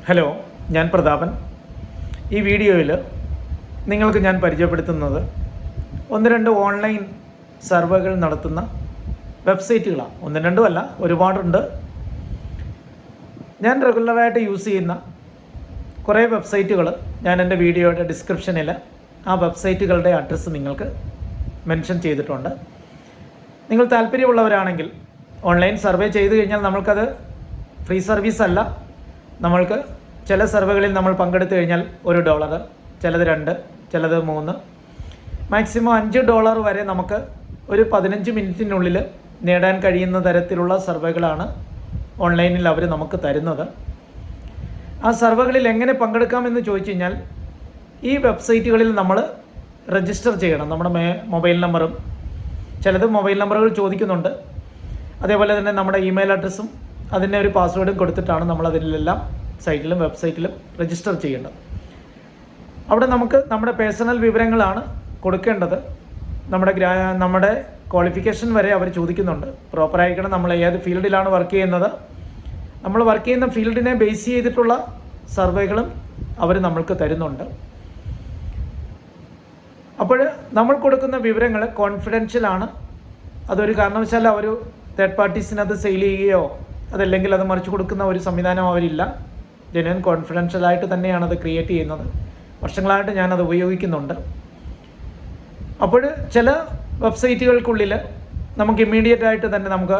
Hello, ഞാൻ പ്രതാപൻ. ഈ വീഡിയോയിൽ നിങ്ങൾക്ക് ഞാൻ പരിചയപ്പെടുത്തുന്നത് ഒന്ന് രണ്ട് ഓൺലൈൻ സർവേകൾ നടത്തുന്ന വെബ്സൈറ്റുകളാണ്. ഒന്നും രണ്ടും അല്ല, ഒരുപാടുണ്ട്. ഞാൻ റെഗുലറായിട്ട് യൂസ് ചെയ്യുന്ന കുറേ വെബ്സൈറ്റുകൾ ഞാൻ എൻ്റെ വീഡിയോയുടെ ഡിസ്ക്രിപ്ഷനിൽ ആ വെബ്സൈറ്റുകളുടെ അഡ്രസ്സ് നിങ്ങൾക്ക് മെൻഷൻ ചെയ്തിട്ടുണ്ട്. നിങ്ങൾ താല്പര്യമുള്ളവരാണെങ്കിൽ ഓൺലൈൻ സർവേ ചെയ്ത് കഴിഞ്ഞാൽ നമ്മൾക്കത് ഫ്രീ സർവീസ് അല്ല. നമ്മൾക്ക് ചില സർവേകളിൽ നമ്മൾ പങ്കെടുത്തു കഴിഞ്ഞാൽ $1, ചിലത് 2, ചിലത് 3, മാക്സിമം $5 വരെ നമുക്ക് ഒരു 15 മിനിറ്റിനുള്ളിൽ നേടാൻ കഴിയുന്ന തരത്തിലുള്ള സർവേകളാണ് ഓൺലൈനിൽ അവർ നമുക്ക് തരുന്നത്. ആ സർവേകളിൽ എങ്ങനെ പങ്കെടുക്കാമെന്ന് ചോദിച്ചു കഴിഞ്ഞാൽ ഈ വെബ്സൈറ്റുകളിൽ നമ്മൾ രജിസ്റ്റർ ചെയ്യണം. നമ്മുടെ മൊബൈൽ നമ്പറും, ചിലത് മൊബൈൽ നമ്പറുകൾ ചോദിക്കുന്നുണ്ട്. അതേപോലെ തന്നെ നമ്മുടെ ഇമെയിൽ അഡ്രസ്സും അതിൻ്റെ ഒരു പാസ്വേഡും കൊടുത്തിട്ടാണ് നമ്മൾ അതിലെല്ലാം സൈറ്റിലും വെബ്സൈറ്റിലും രജിസ്റ്റർ ചെയ്യേണ്ടത്. അവിടെ നമുക്ക് നമ്മുടെ പേഴ്സണൽ വിവരങ്ങളാണ് കൊടുക്കേണ്ടത്. നമ്മുടെ ക്വാളിഫിക്കേഷൻ വരെ അവർ ചോദിക്കുന്നുണ്ട്. പ്രോപ്പറായിരിക്കണം. നമ്മൾ ഏത് ഫീൽഡിലാണ് വർക്ക് ചെയ്യുന്നത്, നമ്മൾ വർക്ക് ചെയ്യുന്ന ഫീൽഡിനെ ബേസ് ചെയ്തിട്ടുള്ള സർവേകളും അവർ നമ്മൾക്ക് തരുന്നുണ്ട്. അപ്പോൾ നമ്മൾ കൊടുക്കുന്ന വിവരങ്ങൾ കോൺഫിഡൻഷ്യലാണ്. അതൊരു കാരണവശാലും അവർ തേർഡ് പാർട്ടീസിന് അത് സെയിൽ ചെയ്യുകയോ അതല്ലെങ്കിൽ അത് മറിച്ച് കൊടുക്കുന്ന ഒരു സംവിധാനം അവരില്ല. ജെന്യുവൻ കോൺഫിഡൻഷ്യലായിട്ട് തന്നെയാണ് അത് ക്രിയേറ്റ് ചെയ്യുന്നത്. വർഷങ്ങളായിട്ട് ഞാനത് ഉപയോഗിക്കുന്നുണ്ട്. അപ്പോൾ ചില വെബ്സൈറ്റുകൾക്കുള്ളിൽ നമുക്ക് ഇമ്മീഡിയറ്റ് ആയിട്ട് തന്നെ നമുക്ക്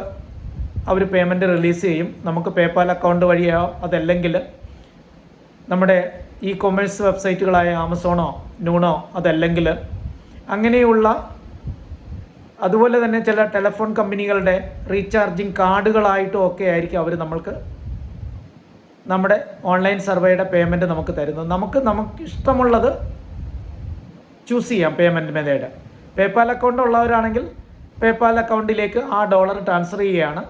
അവർ പേയ്മെൻറ്റ് റിലീസ് ചെയ്യും. നമുക്ക് പേപ്പാൽ അക്കൗണ്ട് വഴിയോ അതല്ലെങ്കിൽ നമ്മുടെ ഇ കൊമേഴ്സ് വെബ്സൈറ്റുകളായ ആമസോണോ നൂണോ അതല്ലെങ്കിൽ അങ്ങനെയുള്ള, അതുപോലെ തന്നെ ചില ടെലിഫോൺ കമ്പനികളുടെ റീചാർജിങ് കാർഡുകളായിട്ടും ഒക്കെ ആയിരിക്കും അവർ നമ്മൾക്ക് നമ്മുടെ ഓൺലൈൻ സർവേയുടെ പേയ്മെൻറ്റ് നമുക്ക് തരുന്നത്. നമുക്ക് ഇഷ്ടമുള്ളത് ചൂസ് ചെയ്യാം പേയ്മെൻറ്റ് മെത്തേഡ്. പേപ്പാൽ അക്കൗണ്ട് ഉള്ളവരാണെങ്കിൽ പേപ്പാൽ അക്കൗണ്ടിലേക്ക് ആ $1 ട്രാൻസ്ഫർ ചെയ്യുകയാണ്.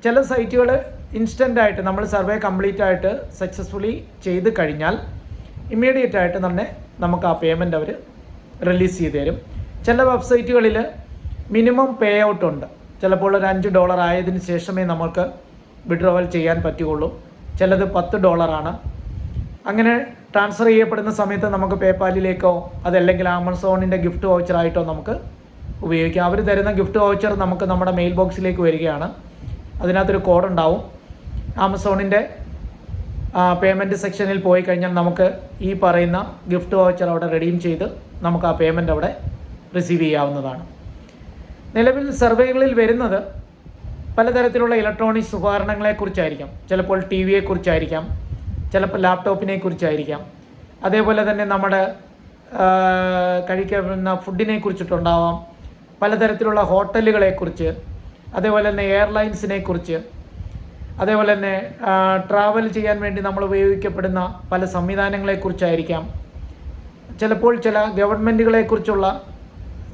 ചില സൈറ്റുകൾ ഇൻസ്റ്റൻ്റായിട്ട് നമ്മൾ സർവേ കംപ്ലീറ്റ് ആയിട്ട് സക്സസ്ഫുള്ളി ചെയ്ത് കഴിഞ്ഞാൽ ഇമ്മീഡിയറ്റ് ആയിട്ട് തന്നെ നമുക്ക് ആ പേയ്മെൻറ്റ് അവർ റിലീസ് ചെയ്ത് തരും. ചില വെബ്സൈറ്റുകളിൽ മിനിമം പേ ഔട്ട് ഉണ്ട്. ചിലപ്പോൾ ഒരു $5 ആയതിനു ശേഷമേ നമുക്ക് വിഡ്രോവൽ ചെയ്യാൻ പറ്റുകയുള്ളൂ. ചിലത് $10 അങ്ങനെ ട്രാൻസ്ഫർ ചെയ്യപ്പെടുന്ന സമയത്ത് നമുക്ക് പേപ്പാലിലേക്കോ അതല്ലെങ്കിൽ ആമസോണിൻ്റെ ഗിഫ്റ്റ് വൗച്ചറായിട്ടോ നമുക്ക് ഉപയോഗിക്കാം. അവർ തരുന്ന ഗിഫ്റ്റ് വൗച്ചർ നമുക്ക് നമ്മുടെ മെയിൽ ബോക്സിലേക്ക് വരികയാണ്. അതിനകത്തൊരു കോഡ് ഉണ്ടാവും. ആമസോണിൻ്റെ പേയ്മെൻറ്റ് സെക്ഷനിൽ പോയി കഴിഞ്ഞാൽ നമുക്ക് ഈ പറയുന്ന ഗിഫ്റ്റ് വൗച്ചർ അവിടെ റെഡീം ചെയ്ത് നമുക്ക് ആ പേയ്മെൻറ്റ് അവിടെ റിസീവ് ചെയ്യാവുന്നതാണ്. നിലവിൽ സർവേകളിൽ വരുന്നത് പലതരത്തിലുള്ള ഇലക്ട്രോണിക്സ് ഉപകരണങ്ങളെക്കുറിച്ചായിരിക്കാം. ചിലപ്പോൾ ടി വിയെക്കുറിച്ചായിരിക്കാം, ചിലപ്പോൾ ലാപ്ടോപ്പിനെ കുറിച്ചായിരിക്കാം. അതേപോലെ തന്നെ നമ്മുടെ കഴിക്കുന്ന ഫുഡിനെ കുറിച്ചിട്ടുണ്ടാവാം, പലതരത്തിലുള്ള ഹോട്ടലുകളെക്കുറിച്ച്, അതേപോലെ തന്നെ എയർലൈൻസിനെ കുറിച്ച്, അതേപോലെ തന്നെ ട്രാവൽ ചെയ്യാൻ വേണ്ടി നമ്മൾ ഉപയോഗിക്കപ്പെടുന്ന പല സംവിധാനങ്ങളെക്കുറിച്ചായിരിക്കാം. ചിലപ്പോൾ ചില ഗവൺമെൻറ്റുകളെക്കുറിച്ചുള്ള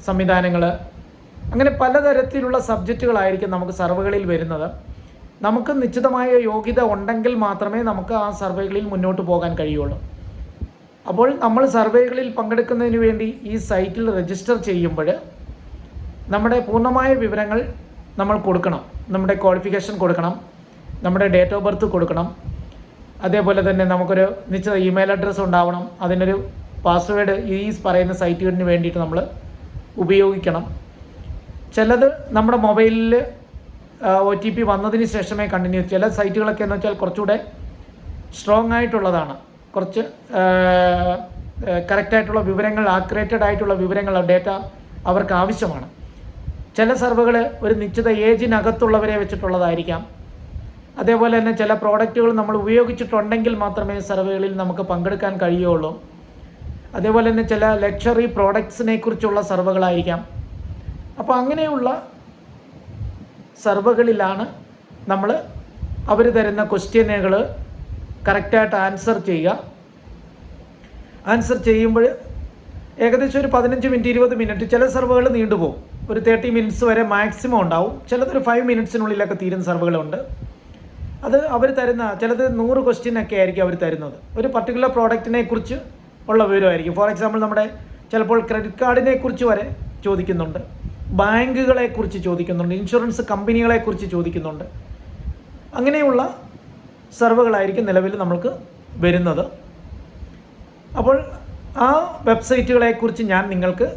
സംവിധാനങ്ങൾ, അങ്ങനെ പലതരത്തിലുള്ള സബ്ജക്റ്റുകളായിരിക്കും നമുക്ക് സർവേകളിൽ വരുന്നത്. നമുക്ക് നിശ്ചിതമായ യോഗ്യത ഉണ്ടെങ്കിൽ മാത്രമേ നമുക്ക് ആ സർവേകളിൽ മുന്നോട്ട് പോകാൻ കഴിയുള്ളൂ. അപ്പോൾ നമ്മൾ സർവേകളിൽ പങ്കെടുക്കുന്നതിന് വേണ്ടി ഈ സൈറ്റിൽ രജിസ്റ്റർ ചെയ്യുമ്പോൾ നമ്മുടെ പൂർണ്ണമായ വിവരങ്ങൾ നമ്മൾ കൊടുക്കണം. നമ്മുടെ ക്വാളിഫിക്കേഷൻ കൊടുക്കണം, നമ്മുടെ ഡേറ്റ് ഓഫ് ബർത്ത് കൊടുക്കണം. അതേപോലെ തന്നെ നമുക്കൊരു നിശ്ചിത ഇമെയിൽ അഡ്രസ്സ് ഉണ്ടാവണം. അതിനൊരു പാസ്വേഡ് ഈ പറയുന്ന സൈറ്റുകളിന് വേണ്ടിയിട്ട് നമ്മൾ ഉപയോഗിക്കണം. ചിലത് നമ്മുടെ മൊബൈലിൽ OTP വന്നതിന് ശേഷമേ കണ്ടിന്യൂ. ചില സൈറ്റുകളൊക്കെ എന്ന് വെച്ചാൽ കുറച്ചുകൂടെ സ്ട്രോങ് ആയിട്ടുള്ളതാണ്. കുറച്ച് കറക്റ്റായിട്ടുള്ള വിവരങ്ങൾ, ആക്യുറേറ്റഡ് ആയിട്ടുള്ള വിവരങ്ങൾ, ഡേറ്റ അവർക്ക് ആവശ്യമാണ്. ചില സർവേകൾ ഒരു നിശ്ചിത ഏജിനകത്തുള്ളവരെ വെച്ചിട്ടുള്ളതായിരിക്കാം. അതേപോലെ തന്നെ ചില പ്രോഡക്റ്റുകൾ നമ്മൾ ഉപയോഗിച്ചിട്ടുണ്ടെങ്കിൽ മാത്രമേ സർവേകളിൽ നമുക്ക് പങ്കെടുക്കാൻ കഴിയുള്ളൂ. അതേപോലെ തന്നെ ചില ലക്ഷറി പ്രോഡക്ട്സിനെ കുറിച്ചുള്ള സർവേകളായിരിക്കാം. അപ്പോൾ അങ്ങനെയുള്ള സർവേകളിലാണ് നമ്മൾ അവർ തരുന്ന ക്വസ്റ്റ്യനുകൾ കറക്റ്റായിട്ട് ആൻസർ ചെയ്യുക. ആൻസർ ചെയ്യുമ്പോൾ ഏകദേശം ഒരു 15 മിനിറ്റ് 20 മിനിറ്റ്, ചില സർവേകൾ നീണ്ടുപോകും. ഒരു 30 മിനിറ്റ്സ് വരെ മാക്സിമം ഉണ്ടാവും. ചിലതൊരു 5 മിനിറ്റ്സിനുള്ളിലൊക്കെ തീരുന്ന സർവേകളുണ്ട്. അത് അവർ തരുന്ന ചിലത് 100 ക്വസ്റ്റ്യനൊക്കെ ആയിരിക്കും അവർ തരുന്നത്. ഒരു പർട്ടിക്കുലർ പ്രോഡക്റ്റിനെ കുറിച്ച് ഉള്ള വിവരമായിരിക്കും. ഫോർ എക്സാമ്പിൾ നമ്മുടെ ചിലപ്പോൾ ക്രെഡിറ്റ് കാർഡിനെ കുറിച്ച് വരെ ചോദിക്കുന്നുണ്ട്, ബാങ്കുകളെക്കുറിച്ച് ചോദിക്കുന്നുണ്ട്, ഇൻഷുറൻസ് കമ്പനികളെക്കുറിച്ച് ചോദിക്കുന്നുണ്ട്. അങ്ങനെയുള്ള സെർവറുകളായിരിക്കും നിലവിൽ നമ്മൾക്ക് വരുന്നത്. അപ്പോൾ ആ വെബ്സൈറ്റുകളെക്കുറിച്ച് ഞാൻ നിങ്ങൾക്ക്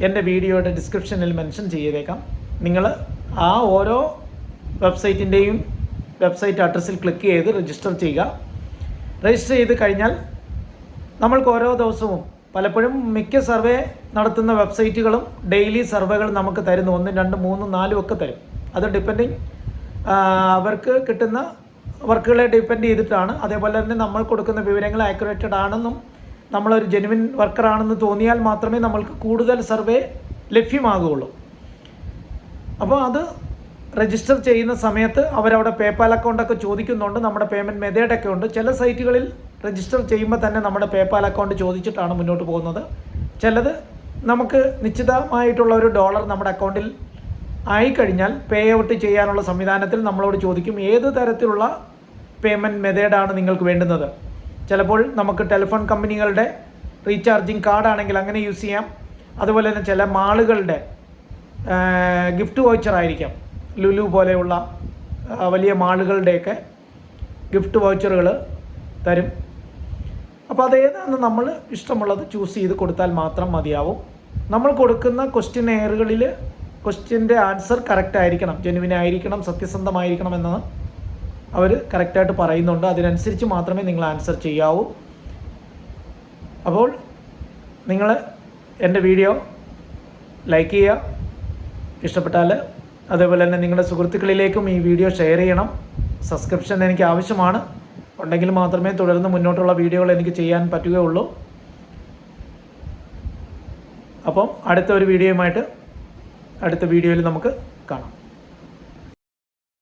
എൻ്റെ വീഡിയോയുടെ ഡിസ്ക്രിപ്ഷനിൽ മെൻഷൻ ചെയ്തേക്കാം. നിങ്ങൾ ആ ഓരോ വെബ്സൈറ്റിൻ്റെയും വെബ്സൈറ്റ് അഡ്രസ്സിൽ ക്ലിക്ക് ചെയ്ത് രജിസ്റ്റർ ചെയ്യുക. രജിസ്റ്റർ ചെയ്ത് കഴിഞ്ഞാൽ നമ്മൾക്ക് ഓരോ ദിവസവും പലപ്പോഴും മിക്ക സർവേ നടത്തുന്ന വെബ്സൈറ്റുകളും ഡെയിലി സർവേകൾ നമുക്ക് തരുന്നു. 1, 2, 3, 4 ഒക്കെ തരും. അത് ഡിപ്പെൻഡിങ് അവർക്ക് കിട്ടുന്ന വർക്കുകളെ ഡിപ്പെൻഡ് ചെയ്തിട്ടാണ്. അതേപോലെ തന്നെ നമ്മൾ കൊടുക്കുന്ന വിവരങ്ങൾ ആക്യുറേറ്റഡ് ആണെന്നും നമ്മളൊരു ജെനുവിൻ വർക്കറാണെന്ന് തോന്നിയാൽ മാത്രമേ നമ്മൾക്ക് കൂടുതൽ സർവേ ലഭ്യമാകുകയുള്ളൂ. അപ്പോൾ അത് രജിസ്റ്റർ ചെയ്യുന്ന സമയത്ത് അവരവിടെ പേപ്പാൽ അക്കൗണ്ടൊക്കെ ചോദിക്കുന്നുണ്ട്, നമ്മുടെ പേയ്മെൻറ്റ് മെത്തേഡൊക്കെ ഉണ്ട്. ചില സൈറ്റുകളിൽ രജിസ്റ്റർ ചെയ്യുമ്പോൾ തന്നെ നമ്മുടെ പേപ്പാൽ അക്കൗണ്ട് ചോദിച്ചിട്ടാണ് മുന്നോട്ട് പോകുന്നത്. ചിലത് നമുക്ക് നിശ്ചിതമായിട്ടുള്ള ഒരു $1 നമ്മുടെ അക്കൗണ്ടിൽ ആയിക്കഴിഞ്ഞാൽ പേ ഔട്ട് ചെയ്യാനുള്ള സംവിധാനത്തിൽ നമ്മളോട് ചോദിക്കും ഏത് തരത്തിലുള്ള പേയ്മെൻറ്റ് മെത്തേഡാണ് നിങ്ങൾക്ക് വേണ്ടുന്നത്. ചിലപ്പോൾ നമുക്ക് ടെലിഫോൺ കമ്പനികളുടെ റീചാർജിങ് കാർഡാണെങ്കിൽ അങ്ങനെ യൂസ് ചെയ്യാം. അതുപോലെ തന്നെ ചില മാളുകളുടെ ഗിഫ്റ്റ് വൗച്ചർ ആയിരിക്കാം. ലുലു പോലെയുള്ള വലിയ മാളുകളുടെയൊക്കെ ഗിഫ്റ്റ് വൗച്ചറുകൾ തരും. അപ്പോൾ അതേതാണെന്ന് നമ്മൾ ഇഷ്ടമുള്ളത് ചൂസ് ചെയ്ത് കൊടുത്താൽ മാത്രം മതിയാവും. നമ്മൾ കൊടുക്കുന്ന ക്വസ്റ്റ്യനെയറുകളിൽ ക്വസ്റ്റ്യൻ്റെ ആൻസർ കറക്റ്റ് ആയിരിക്കണം, ജെനുവിൻ ആയിരിക്കണം, സത്യസന്ധമായിരിക്കണം എന്ന് അവർ കറക്റ്റായിട്ട് പറയുന്നുണ്ട്. അതിനനുസരിച്ച് മാത്രമേ നിങ്ങൾ ആൻസർ ചെയ്യാവൂ. അപ്പോൾ നിങ്ങൾ എൻ്റെ വീഡിയോ ലൈക്ക് ചെയ്യുക, ഇഷ്ടപ്പെട്ടാൽ. അതേപോലെ തന്നെ നിങ്ങളുടെ സുഹൃത്തുക്കളിലേക്കും ഈ വീഡിയോ ഷെയർ ചെയ്യണം. സബ്സ്ക്രിപ്ഷൻ എനിക്ക് ആവശ്യമാണ്, ഉണ്ടെങ്കിൽ മാത്രമേ തുടർന്ന് മുന്നോട്ടുള്ള വീഡിയോകൾ എനിക്ക് ചെയ്യാൻ പറ്റുകയുള്ളൂ. അപ്പം അടുത്ത വീഡിയോയിൽ നമുക്ക് കാണാം.